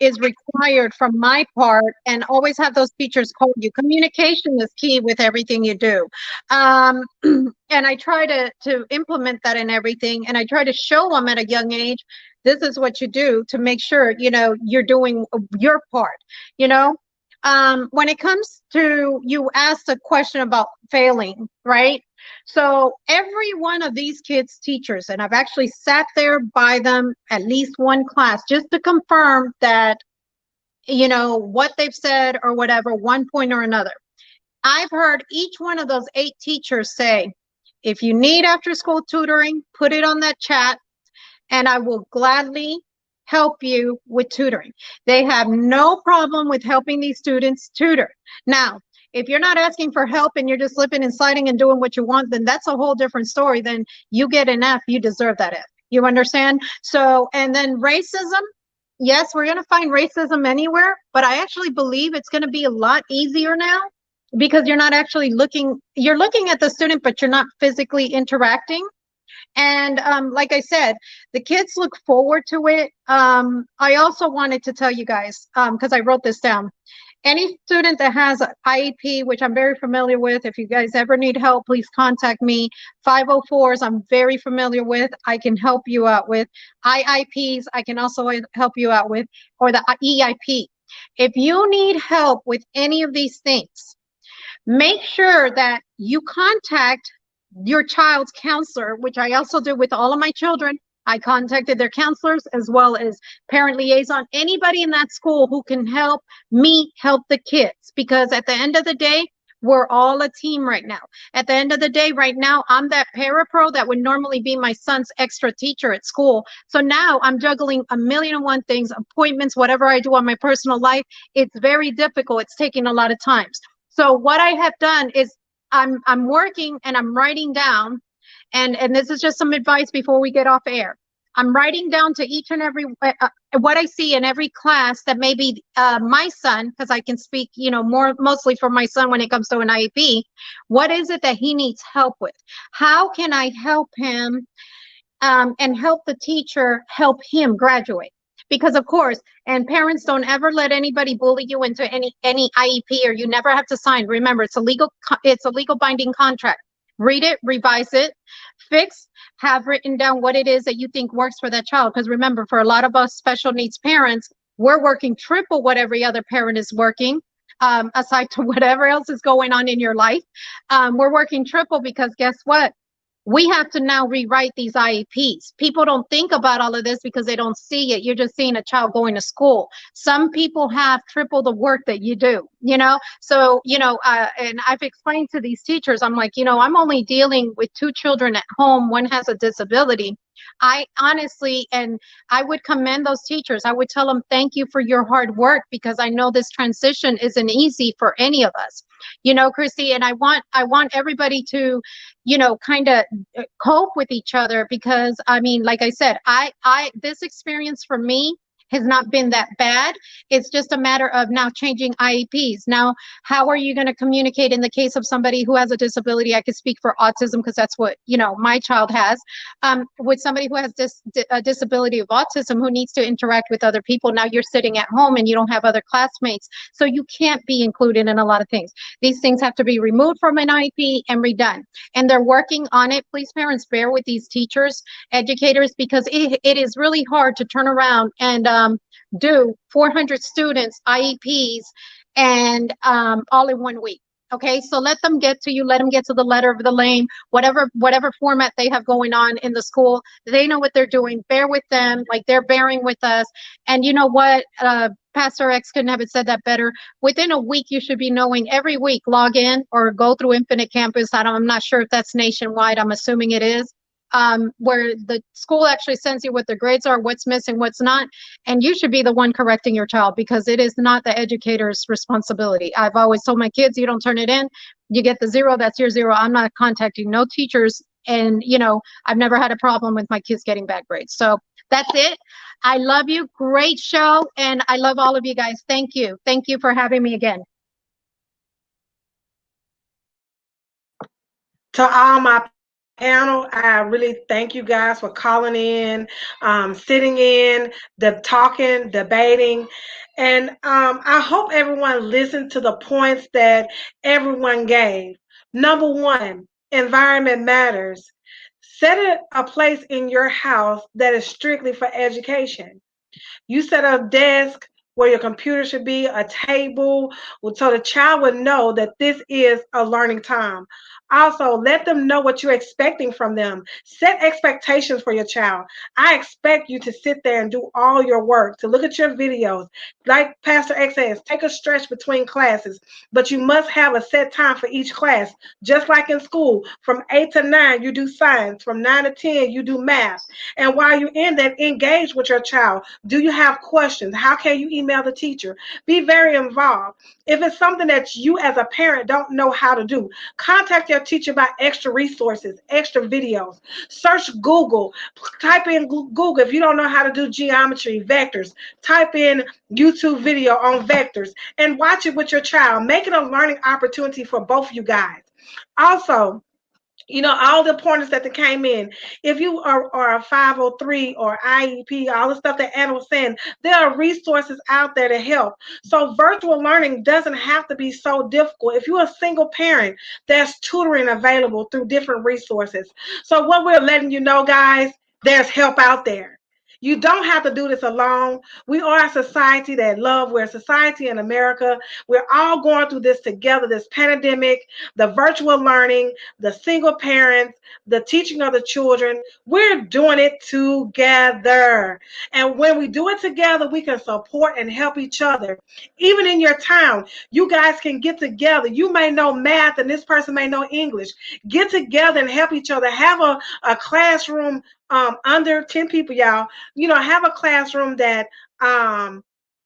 E: is required from my part, and always have those teachers call you. Communication is key with everything you do. And I try to implement that in everything, and I try to show them at a young age, this is what you do to make sure, you're doing your part, when it comes to, you asked a question about failing, right? So every one of these kids' teachers, and I've actually sat there by them at least one class just to confirm that, what they've said or whatever, one point or another. I've heard each one of those 8 teachers say, if you need after school tutoring, put it on that chat and I will gladly help you with tutoring. They have no problem with helping these students tutor. Now, if you're not asking for help and you're just slipping and sliding and doing what you want, then that's a whole different story. Then you get an F, you deserve that F. You understand? So, and then racism, yes, we're going to find racism anywhere, but I actually believe it's going to be a lot easier now because you're not actually you're looking at the student, but you're not physically interacting. And like I said, the kids look forward to it. I also wanted to tell you guys, because I wrote this down. Any student that has an IEP, which I'm very familiar with, if you guys ever need help, please contact me. 504s, I'm very familiar with. I can help you out with. IIPs, I can also help you out with, or the EIP. If you need help with any of these things, make sure that you contact your child's counselor, which I also do with all of my children. I contacted their counselors as well as parent liaison, anybody in that school who can help me help the kids, because at the end of the day, we're all a team right now. At the end of the day, right now, I'm that parapro that would normally be my son's extra teacher at school. So now I'm juggling a million and one things, appointments, whatever I do on my personal life. It's very difficult. It's taking a lot of times. So what I have done is I'm working and I'm writing down, and this is just some advice before we get off air. I'm writing down to each and every what I see in every class that maybe my son, because I can speak, mostly for my son when it comes to an IEP. What is it that he needs help with? How can I help him and help the teacher help him graduate? Because of course, and parents, don't ever let anybody bully you into any IEP, or you never have to sign. Remember, it's a legal binding contract. Read it, revise it, fix, have written down what it is that you think works for that child. Because remember, for a lot of us special needs parents, we're working triple what every other parent is working, aside to whatever else is going on in your life. We're working triple because guess what? We have to now rewrite these IEPs. People don't think about all of this because they don't see it. You're just seeing a child going to school. Some people have triple the work that you do, So, and I've explained to these teachers, I'm like, I'm only dealing with 2 children at home. One has a disability. I honestly, and I would commend those teachers. I would tell them, thank you for your hard work, because I know this transition isn't easy for any of us, Christy, and I want everybody to, kind of cope with each other, because I mean, like I said, this experience for me has not been that bad. It's just a matter of now changing IEPs. Now, how are you going to communicate in the case of somebody who has a disability? I could speak for autism because that's what, my child has. With somebody who has a disability of autism who needs to interact with other people. Now you're sitting at home and you don't have other classmates. So you can't be included in a lot of things. These things have to be removed from an IEP and redone. And they're working on it. Please, parents, bear with these teachers, educators, because it is really hard to turn around and do 400 students IEPs and all in 1 week. Okay, so let them get to you, let them get to the letter of the lane, whatever format they have going on in the school. They know what they're doing. Bear with them, like they're bearing with us. And you know what? Pastor X couldn't have it said that better. Within a week, you should be knowing every week, log in or go through Infinite Campus. I'm not sure if that's nationwide. I'm assuming it is. Where the school actually sends you what their grades are, what's missing, what's not, and you should be the one correcting your child, because it is not the educator's responsibility. I've always told my kids, you don't turn it in, you get the 0, that's your 0. I'm not contacting no teachers, and I've never had a problem with my kids getting bad grades. So that's it. I love you. Great show, and I love all of you guys. Thank you for having me again.
A: To all my panel, I really thank you guys for calling in, sitting in, talking, debating, and I hope everyone listened to the points that everyone gave. Number 1, environment matters. Set a place in your house that is strictly for education. You set a desk where your computer should be, a table, so the child would know that this is a learning time. Also, let them know what you're expecting from them. Set expectations for your child. I expect you to sit there and do all your work, to look at your videos. Like Pastor X says, take a stretch between classes, but you must have a set time for each class. Just like in school, from 8 to 9, you do science. From 9 to 10, you do math. And while you're in that, engage with your child. Do you have questions? How can you email the teacher? Be very involved. If it's something that you as a parent don't know how to do, contact your teacher about extra resources, extra videos. Search Google. Type in Google if you don't know how to do geometry, vectors. Type in YouTube video on vectors and watch it with your child. Make it a learning opportunity for both of you guys. Also, all the pointers that came in. If you are a 503 or IEP, all the stuff that Anna was saying, there are resources out there to help. So virtual learning doesn't have to be so difficult. If you're a single parent, there's tutoring available through different resources. So what we're letting you know, guys, there's help out there. You don't have to do this alone. We are a society that love. We're a society in America. We're all going through this together, this pandemic, the virtual learning, the single parents, the teaching of the children. We're doing it together. And when we do it together, we can support and help each other. Even in your town, you guys can get together. You may know math and this person may know English. Get together and help each other. Have a classroom under 10 people, y'all. Have a classroom that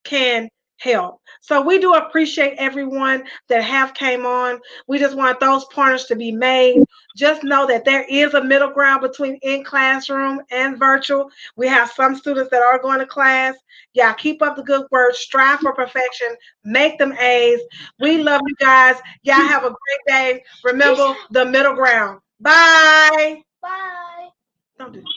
A: can help. So we do appreciate everyone that have came on. We just want those partners to be made. Just know that there is a middle ground between in classroom and virtual. We have some students that are going to class. Y'all keep up the good work. Strive for perfection. Make them A's. We love you guys. Y'all have a great day. Remember the middle ground. Bye.
F: Bye.
A: Don't do that.